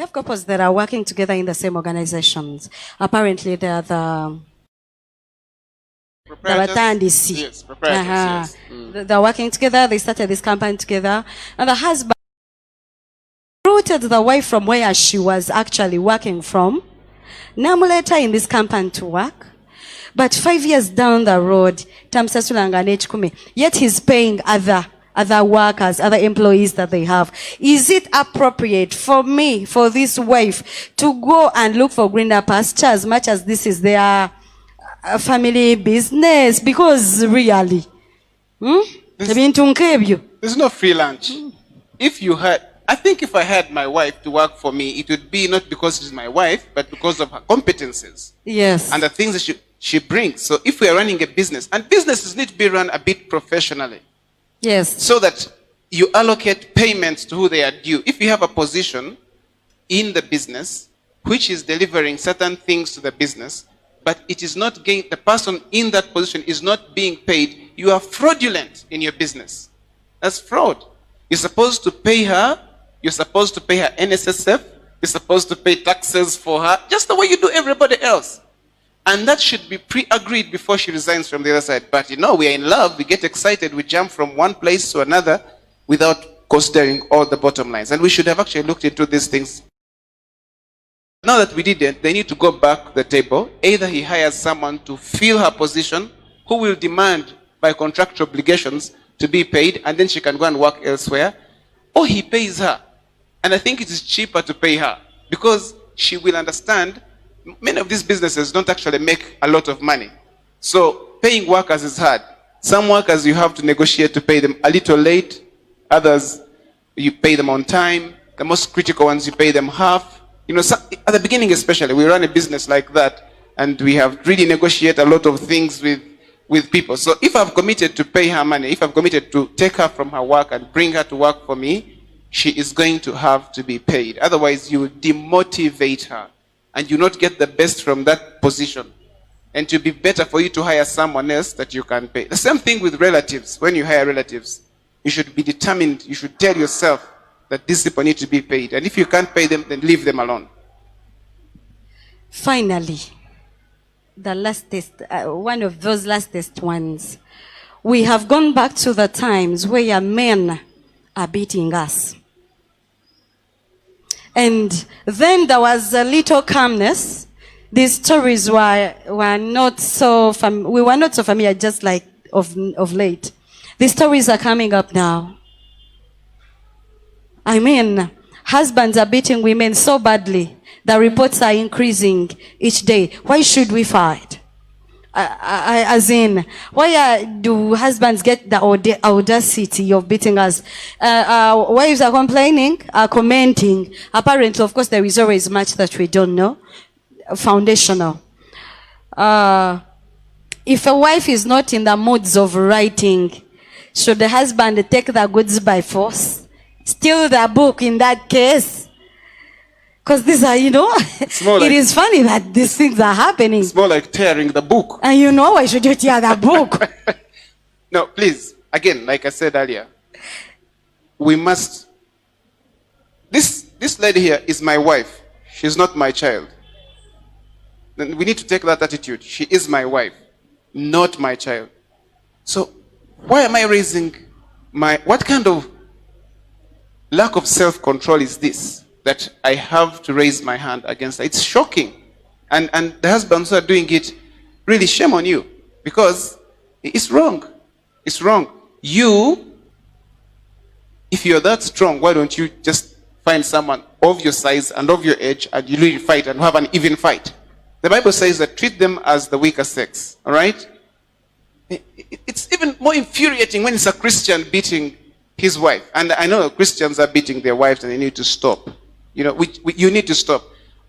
We have couples that are working together in the same organizations. Apparently, they are the proprietors. Yes, proprietors. Yes. They're working together. They started this company together, and the husband recruited the wife from where she was actually working from. Namuleta in this company to work, but 5 years down the road, yet he's paying other workers, other employees that they have. Is it appropriate for me, for this wife, to go and look for greener pasture as much as this is their family business? Because really, there's no free lunch. I think if I had my wife to work for me, it would be not because she's my wife, but because of her competences. Yes. And the things that she brings. So if we are running a business, and businesses need to be run a bit professionally. Yes. So that you allocate payments to who they are due. If you have a position in the business which is delivering certain things to the business, but it is not the person in that position is not being paid, you are fraudulent in your business. That's fraud. You're supposed to pay her. You're supposed to pay her NSSF. You're supposed to pay taxes for her, just the way you do everybody else. And that should be pre-agreed before she resigns from the other side. But we are in love, we get excited, we jump from one place to another without considering all the bottom lines. And we should have actually looked into these things. Now that we didn't, they need to go back to the table. Either he hires someone to fill her position, who will demand by contractual obligations to be paid, and then she can go and work elsewhere, or he pays her. And I think it is cheaper to pay her, because she will understand many of these businesses don't actually make a lot of money. So paying workers is hard. Some workers you have to negotiate to pay them a little late. Others, you pay them on time. The most critical ones, you pay them half. At the beginning especially, we run a business like that, and we have really negotiate a lot of things with people. So if I've committed to pay her money, if I've committed to take her from her work and bring her to work for me, she is going to have to be paid. Otherwise, you demotivate her, and you not get the best from that position. And to be better for you to hire someone else that you can pay. The same thing with relatives. When you hire relatives, you should be determined. You should tell yourself that these people need to be paid. And if you can't pay them, then leave them alone. Finally, the last test, one of those lastest ones. We have gone back to the times where men are beating us. And then there was a little calmness. These stories were not so we were not so familiar, just like of late. These stories are coming up now. Husbands are beating women so badly. The reports are increasing each day. Why should we fight? Why do husbands get the audacity of beating us? Wives are complaining, are commenting. Apparently, of course, there is always much that we don't know. Foundational. If a wife is not in the moods of writing, should the husband take the goods by force? Steal the book in that case? Because these are, it is funny that these things are happening. It's more like tearing the book. And why should you tear the book? No, please. Again, like I said earlier, we must... This lady here is my wife. She's not my child. Then we need to take that attitude. She is my wife, not my child. So why am I raising what kind of lack of self-control is this, that I have to raise my hand against her? It's shocking. And the husbands who are doing it, really shame on you, because it's wrong. It's wrong. If you're that strong, why don't you just find someone of your size and of your age, and you really fight and have an even fight? The Bible says that treat them as the weaker sex. All right? It's even more infuriating when it's a Christian beating his wife. And I know Christians are beating their wives, and they need to stop. You need to stop.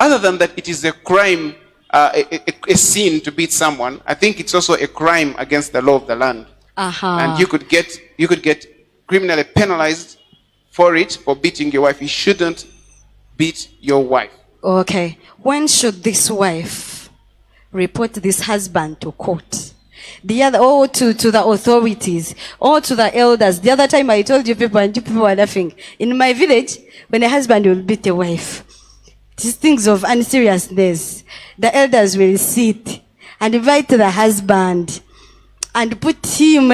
Other than that, it is a crime, a sin to beat someone. I think it's also a crime against the law of the land. And you could get criminally penalized for beating your wife. You shouldn't beat your wife. Okay. When should this wife report this husband to court? Or to the authorities, or to the elders. The other time I told you people, and you people were laughing. In my village, when a husband will beat a wife, these things of unseriousness, the elders will sit and invite the husband and put him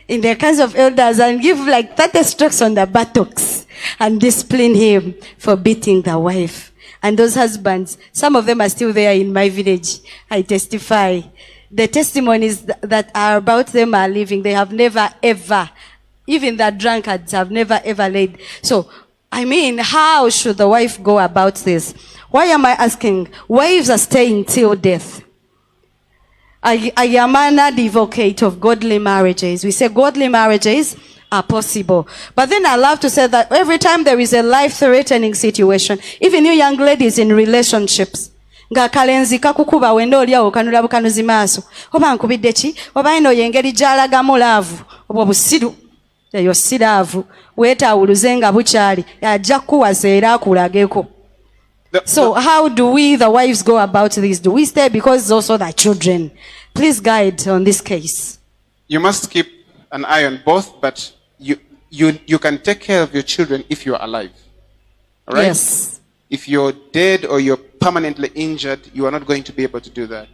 in the kinds of elders and give like 30 strokes on the buttocks and discipline him for beating the wife. And those husbands, some of them are still there in my village. I testify. The testimonies that are about them are living. They have never ever, even the drunkards have never ever laid. So, I mean, how should the wife go about this? Why am I asking? Wives are staying till death. I am an advocate of godly marriages. We say godly marriages are possible. But then I love to say that every time there is a life-threatening situation, even you young ladies in relationships, nga kalenzi kakukuba wenda olya okanula bukanuzi maaso oba nkubidde ki oba ino yengeri gyalagamu laavu obwo busiru eyo siraavu weetaawuluze nga bukyali ajja kukuwasa era akulageko. So how do we, the wives, go about this? Do we stay because also the children? Please guide on this case. You must keep an eye on both, but you can take care of your children if you're alive. All right? Yes. If you're dead or you're permanently injured, you are not going to be able to do that.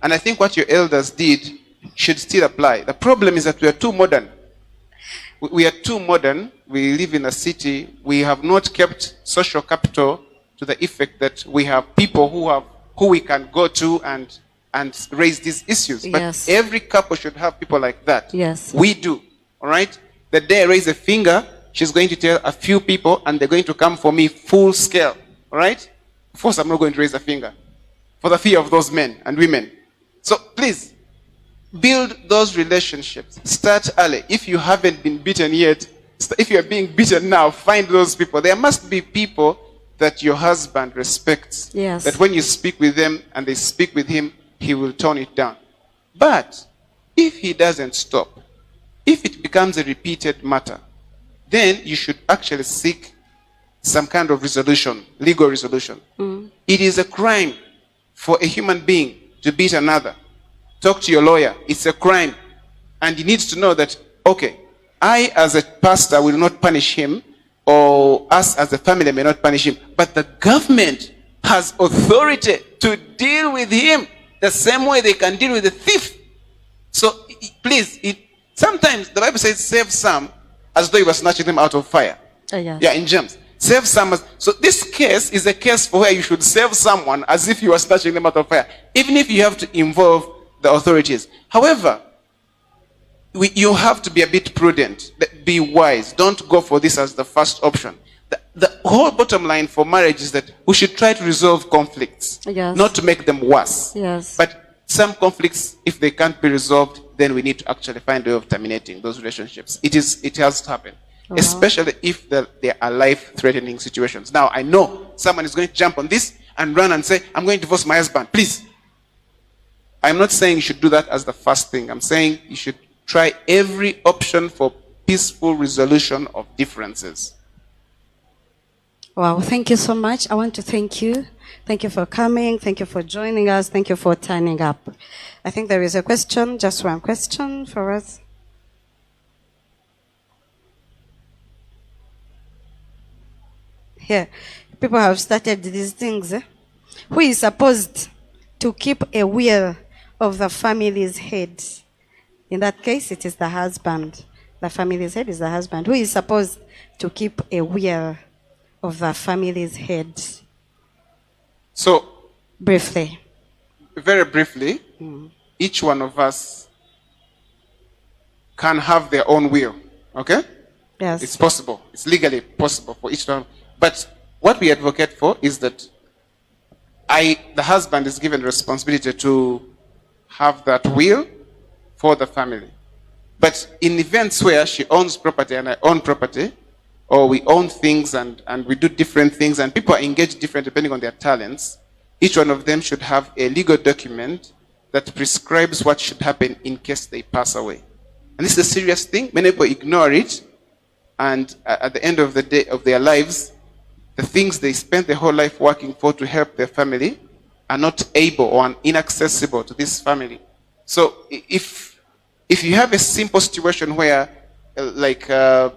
And I think what your elders did should still apply. The problem is that we are too modern. We are too modern. We live in a city. We have not kept social capital to the effect that we have people who we can go to and raise these issues. Yes. But every couple should have people like that. Yes. We do. All right? The day I raise a finger, she's going to tell a few people and they're going to come for me full scale. All right? Of course, I'm not going to raise a finger for the fear of those men and women. So please, build those relationships. Start early. If you haven't been beaten yet, if you're being beaten now, find those people. There must be people that your husband respects. Yes. That when you speak with them and they speak with him, he will tone it down. But if he doesn't stop, if it becomes a repeated matter, then you should actually seek some kind of resolution, legal resolution. It is a crime for a human being to beat another. Talk to your lawyer. It's a crime. And he needs to know that, okay, I as a pastor will not punish him, or us as a family may not punish him, but the government has authority to deal with him the same way they can deal with the thief. So please, sometimes the Bible says save some as though you were snatching them out of fire. Yes. Yeah, in James. Save some. So this case is a case for where you should save someone as if you were snatching them out of fire, even if you have to involve the authorities. However, you have to be a bit prudent. Be wise. Don't go for this as the first option. The whole bottom line for marriage is that we should try to resolve conflicts, Yes. not to make them worse. Yes. But some conflicts, if they can't be resolved, then we need to actually find a way of terminating those relationships. It has to happen. Wow. Especially if there are life-threatening situations. Now, I know someone is going to jump on this and run and say, I'm going to divorce my husband. Please. I'm not saying you should do that as the first thing. I'm saying you should try every option for peaceful resolution of differences. Wow, thank you so much. I want to thank you. Thank you for coming. Thank you for joining us. Thank you for turning up. I think there is a question, just one question for us. Here, people have started these things. Who is supposed to keep a will of the family's head? In that case, it is the husband. The family's head is the husband. Who is supposed to keep a will of the family's head? So, Briefly. very briefly, each one of us can have their own will. Okay? Yes. It's possible. It's legally possible for each one. But what we advocate for is that the husband is given responsibility to have that will for the family. But in events where she owns property and I own property, or we own things and we do different things, and people are engaged different depending on their talents, each one of them should have a legal document that prescribes what should happen in case they pass away. And this is a serious thing. Many people ignore it, and at the end of the day of their lives, the things they spent their whole life working for to help their family are not able or inaccessible to this family. So if you have a simple situation where Mrs.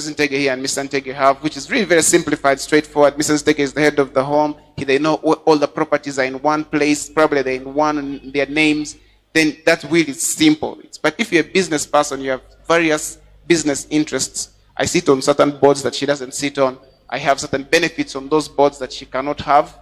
Ntege here and Mr. Ntege have, which is really very simplified, straightforward. Mrs. Ntege is the head of the home. They know all the properties are in one place, probably they're in their names. Then that will is simple. But if you're a business person, you have various business interests. I sit on certain boards that she doesn't sit on. I have certain benefits on those boards that she cannot have.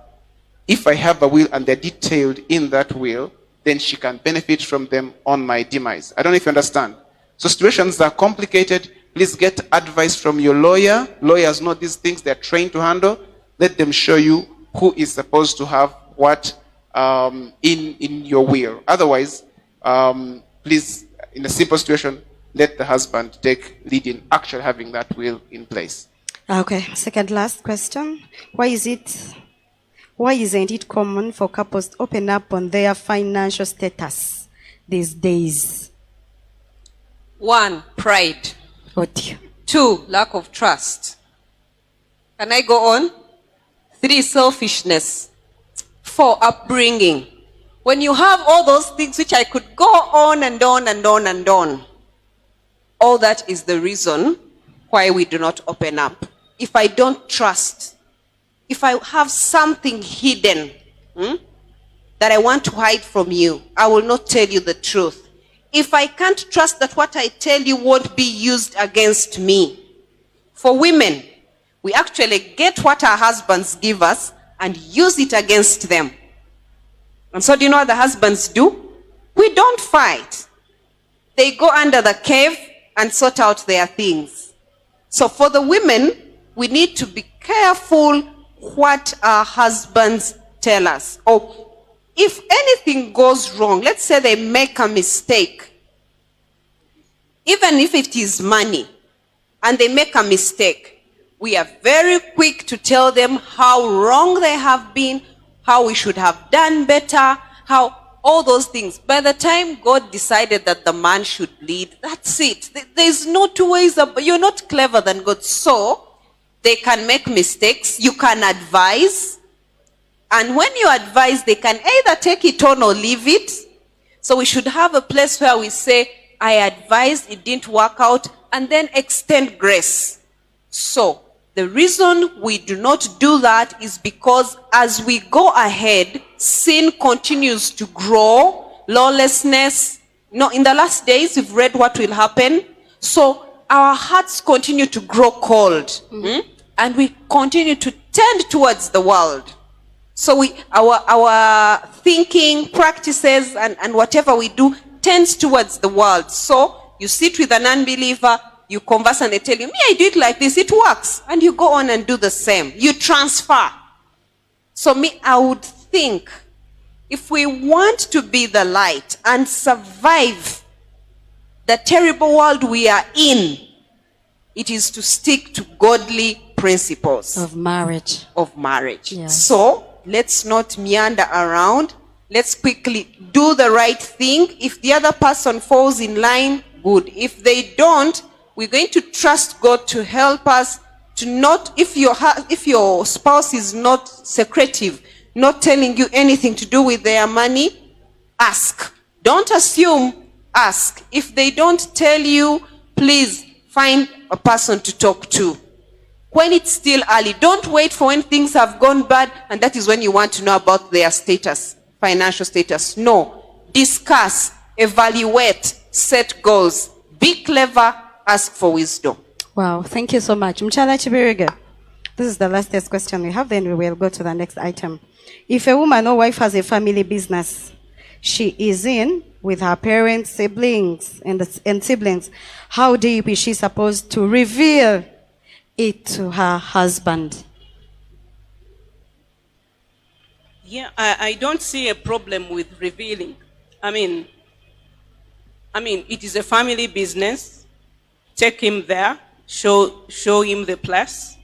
If I have a will and they're detailed in that will, then she can benefit from them on my demise. I don't know if you understand. So situations that are complicated. Please get advice from your lawyer. Lawyers know these things. They're trained to handle. Let them show you who is supposed to have what in your will. Otherwise, please, in a simple situation, let the husband take lead in actually having that will in place. Okay, second last question. Why isn't it common for couples to open up on their financial status these days? 1, pride. What? 2, lack of trust. Can I go on? 3, selfishness. 4, upbringing. When you have all those things, which I could go on and on and on and on, all that is the reason why we do not open up. If I don't trust, if I have something hidden that I want to hide from you, I will not tell you the truth. If I can't trust that what I tell you won't be used against me. For women, we actually get what our husbands give us and use it against them. And so do you know what the husbands do? We don't fight. They go under the cave and sort out their things. So for the women, we need to be careful what our husbands tell us. Or if anything goes wrong, let's say they make a mistake, even if it is money, and they make a mistake, we are very quick to tell them how wrong they have been, how we should have done better, how all those things. By the time God decided that the man should lead, that's it. There's no two ways about. You're not clever than God. So they can make mistakes. You can advise. And when you advise, they can either take it on or leave it. So we should have a place where we say, I advised, it didn't work out, and then extend grace. So the reason we do not do that is because as we go ahead, sin continues to grow, lawlessness. No, in the last days, we've read what will happen. So our hearts continue to grow cold. And we continue to tend towards the world. So our thinking, practices, and whatever we do tends towards the world. So you sit with an unbeliever, you converse and they tell you, me, I do it like this, it works. And you go on and do the same. You transfer. So me, I would think, if we want to be the light and survive the terrible world we are in, it is to stick to godly principles. Of marriage. Of marriage. Yes. So, let's not meander around. Let's quickly do the right thing. If the other person falls in line, good. If they don't, we're going to trust God to help us to not, if your spouse is not secretive, not telling you anything to do with their money, ask. Don't assume, ask. If they don't tell you, please find a person to talk to. When it's still early, don't wait for when things have gone bad, and that is when you want to know about their status, financial status. No. Discuss, evaluate, set goals. Be clever, ask for wisdom. Wow, thank you so much. Mchala Chibiriga. This is the last test question we have, then we will go to the next item. If a woman or wife has a family business, she is in with her parents, siblings, and siblings, how deep is she supposed to reveal it to her husband? Yeah, I don't see a problem with revealing. I mean, it is a family business. Take him there, show him the place.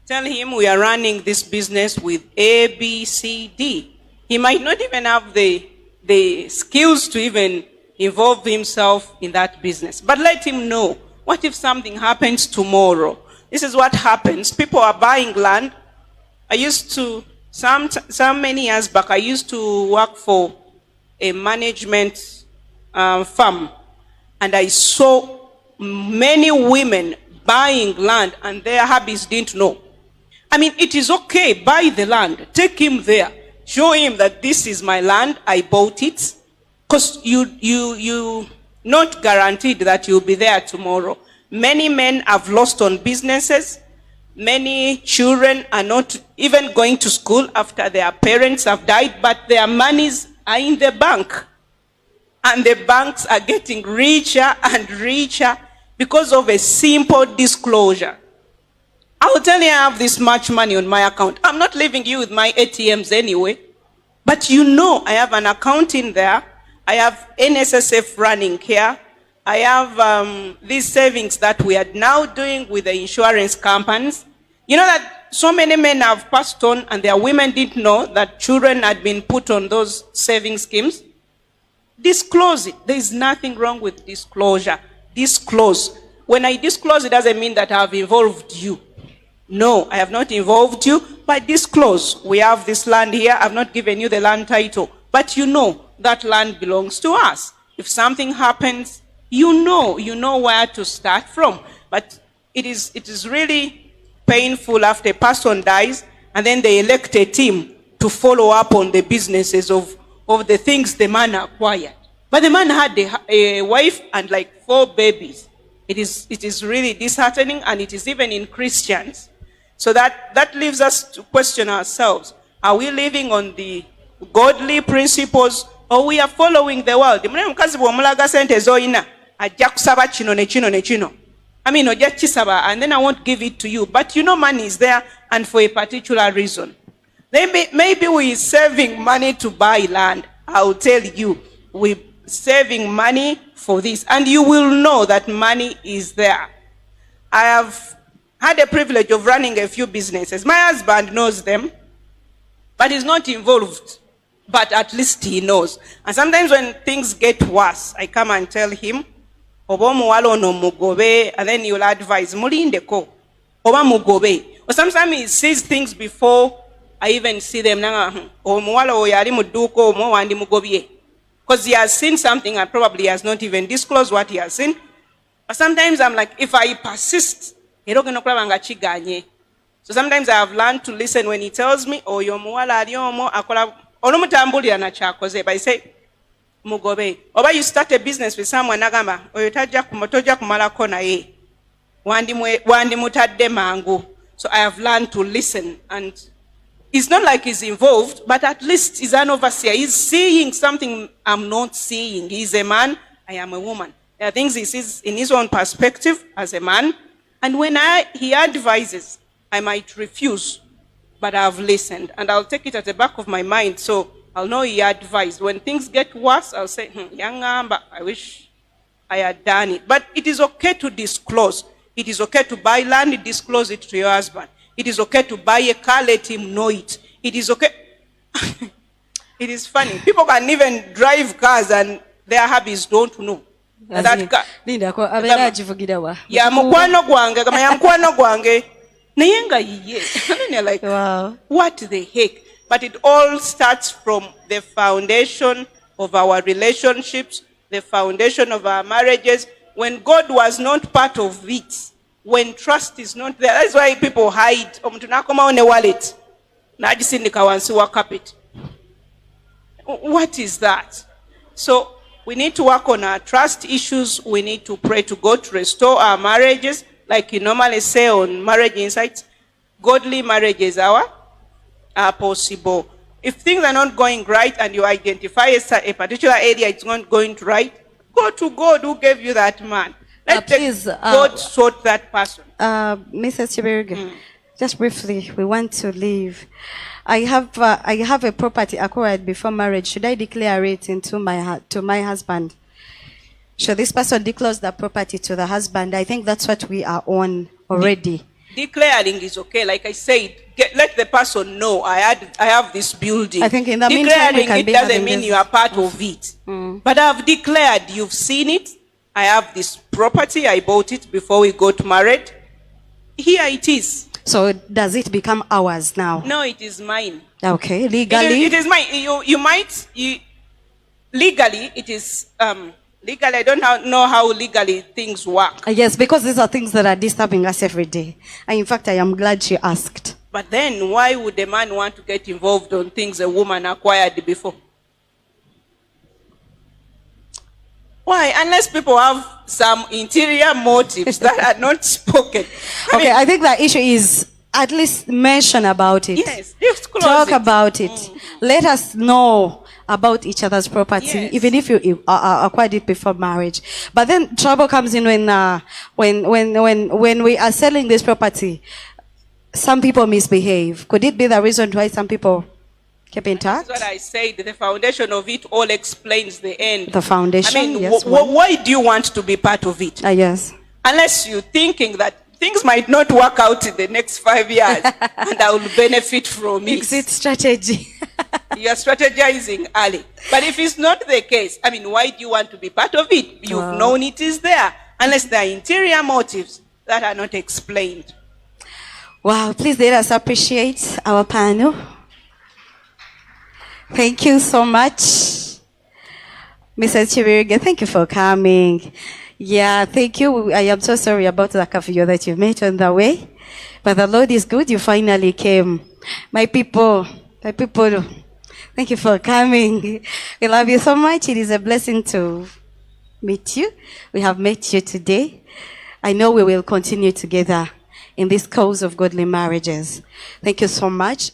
Tell him we are running this business with A, B, C, D. He might not even have the skills to even involve himself in that business. But let him know. What if something happens tomorrow? This is what happens. People are buying land. I used to, many years back, I used to work for a management firm. And I saw many women buying land and their hubbies didn't know. I mean, it is okay, buy the land, take him there, show him that this is my land, I bought it, because you not guaranteed that you'll be there tomorrow. Many men have lost on businesses. Many children are not even going to school after their parents have died, but their monies are in the bank. And the banks are getting richer and richer because of a simple disclosure. I will tell you I have this much money on my account. I'm not leaving you with my ATMs anyway. But you know I have an account in there. I have NSSF running here. I have these savings that we are now doing with the insurance companies. You know that so many men have passed on and their women didn't know that children had been put on those saving schemes. Disclose it. There is nothing wrong with disclosure. Disclose. When I disclose, it doesn't mean that I have involved you. No, I have not involved you, but disclose. We have this land here. I've not given you the land title, but you know that land belongs to us. If something happens, you know where to start from. But it is really painful after a person dies and then they elect a team to follow up on the businesses of the things the man acquired. But the man had a wife and like 4 babies. It is really disheartening, and it is even in Christians. So that leaves us to question ourselves. Are we living on the godly principles, or we are following the world? I mean, and then I won't give it to you. But you know money is there and for a particular reason. Maybe we're saving money to buy land. I'll tell you, we're saving money for this. And you will know that money is there. I have had the privilege of running a few businesses. My husband knows them, but he's not involved. But at least he knows. And sometimes when things get worse, I come and tell him, and then he'll advise, Mulindeko, Oba Mugobe. Or sometimes he sees things before I even see them. Because he has seen something and probably has not even disclosed what he has seen. But sometimes I'm like, if I persist, so sometimes I have learned to listen when he tells me, oh, you're but I say, Mugobe. Or you start a business with someone, Nagama, or you taja kumala kona ye. Wandi mutade mango. So I have learned to listen, and it's not like he's involved, but at least he's an overseer. He's seeing something I'm not seeing. He's a man, I am a woman. There are things he sees in his own perspective as a man, and when he advises, I might refuse, but I've listened, and I'll take it at the back of my mind, so I'll know he advised. When things get worse, I'll say, Yangamba, I wish I had done it. But it is okay to disclose. It is okay to buy land, disclose it to your husband. It is okay to buy a car, let him know it. It is okay. It is funny. People can even drive cars and their hubbies don't know. That car. Ya mukwano gwange, kama ya mukwano gwange. Nayenga yiye. And you're like, wow. What the heck? But it all starts from the foundation of our relationships, the foundation of our marriages. When God was not part of it, when trust is not there, that's why people hide. On a wallet. What is that? So we need to work on our trust issues. We need to pray to God to restore our marriages. Like you normally say on Marriage Insights, godly marriages are possible. If things are not going right and you identify a particular area it's not going right, go to God who gave you that man. Let God sort that person. Mrs. Chiberge, just briefly, we want to leave. I have a property acquired before marriage. Should I declare it to my husband? Should this person disclose the property to the husband? I think that's what we are on already. Declaring is okay. Like I said, let the person know I have this building. I think in the meantime, declaring it doesn't mean you are part of it. But I've declared, you've seen it. I have this property. I bought it before we got married. Here it is. So does it become ours now? No, it is mine. Okay, legally? It is mine. Legally, it is Legally, I don't know how legally things work. Yes, because these are things that are disturbing us every day. And in fact, I am glad she asked. But then, why would a man want to get involved on things a woman acquired before? Why? Unless people have some interior motives that are not spoken. I think the issue is at least mention about it. Yes, disclose Talk it. about it. Let us know about each other's property, Yes. even if you acquired it before marriage. But then trouble comes in when we are selling this property. Some people misbehave. Could it be the reason why some people keep intact? That's what I said. The foundation of it all explains the end. The foundation, I mean, yes. why do you want to be part of it? Yes. Unless you're thinking that things might not work out in the next 5 years and I will benefit from it. Exit strategy. You are strategizing early. But if it's not the case, I mean, why do you want to be part of it? You've known it is there. Unless there are interior motives that are not explained. Wow, please let us appreciate our panel. Thank you so much. Mrs. Chibirige, thank you for coming. Yeah, thank you. I am so sorry about the curfew that you met on the way. But the Lord is good. You finally came. My people, thank you for coming. We love you so much. It is a blessing to meet you. We have met you today. I know we will continue together in this cause of godly marriages. Thank you so much.